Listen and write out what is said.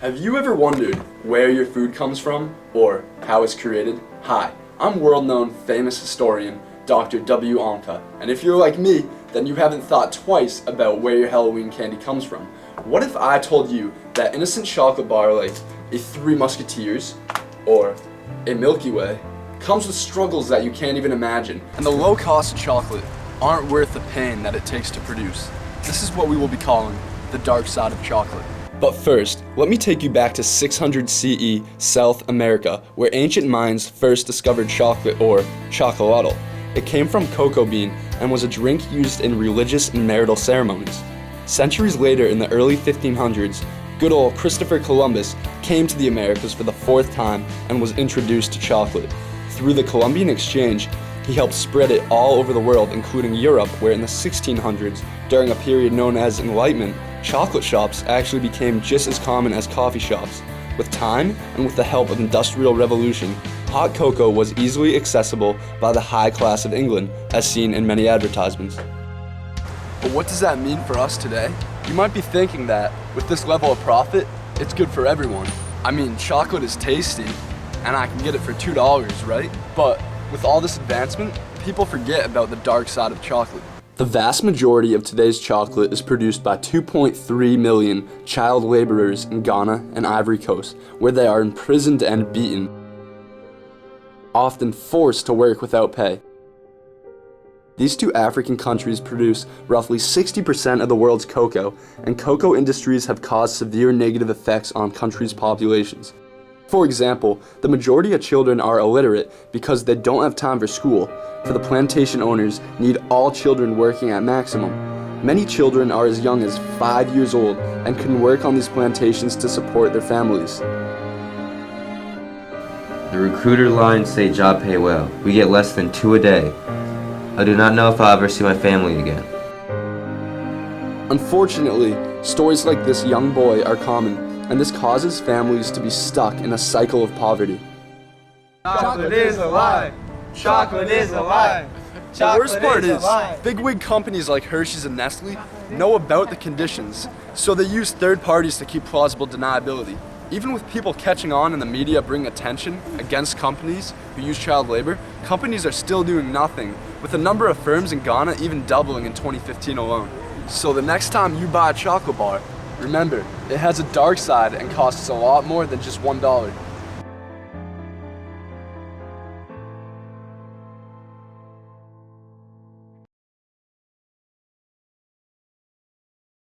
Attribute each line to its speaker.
Speaker 1: Have you ever wondered where your food comes from or how it's created? Hi, I'm world-known famous historian Dr. W. Anka, and if you're like me, then you haven't thought twice about where your Halloween candy comes from. What if I told you that innocent chocolate bar like a Three Musketeers or a Milky Way comes with struggles that you can't even imagine, and the low cost of chocolate aren't worth the pain that it takes to produce? This is what we will be calling the dark side of chocolate. But first, let me take you back to 600 CE South America, where ancient minds first discovered chocolate, or chocolatl. It came from cocoa bean and was a drink used in religious and marital ceremonies. Centuries later, in the early 1500s, good old Christopher Columbus came to the Americas for the fourth time and was introduced to chocolate. Through the Columbian Exchange, he helped spread it all over the world, including Europe, where in the 1600s, during a period known as Enlightenment, chocolate shops actually became just as common as coffee shops. With time, and with the help of Industrial Revolution, hot cocoa was easily accessible by the high class of England, as seen in many advertisements. But what does that mean for us today? You might be thinking that, with this level of profit, it's good for everyone. I mean, chocolate is tasty, and I can get it for $2, right? But with all this advancement, people forget about the dark side of chocolate. The vast majority of today's chocolate is produced by 2.3 million child laborers in Ghana and Ivory Coast, where they are imprisoned and beaten, often forced to work without pay. These two African countries produce roughly 60% of the world's cocoa, and cocoa industries have caused severe negative effects on countries' populations. For example, the majority of children are illiterate because they don't have time for school, for the plantation owners need all children working at maximum. Many children are as young as 5 years old and can work on these plantations to support their families.
Speaker 2: The recruiter lines say job pay well. We get less than 2 a day. I do not know if I'll ever see my family again.
Speaker 1: Unfortunately, stories like this young boy are common, and this causes families to be stuck in a cycle of poverty.
Speaker 3: Chocolate is alive! Chocolate is alive!
Speaker 1: The worst part is, bigwig companies like Hershey's and Nestle know about the conditions, so they use third parties to keep plausible deniability. Even with people catching on and the media bringing attention against companies who use child labor, companies are still doing nothing, with the number of firms in Ghana even doubling in 2015 alone. So the next time you buy a chocolate bar, remember, it has a dark side and costs a lot more than just $1.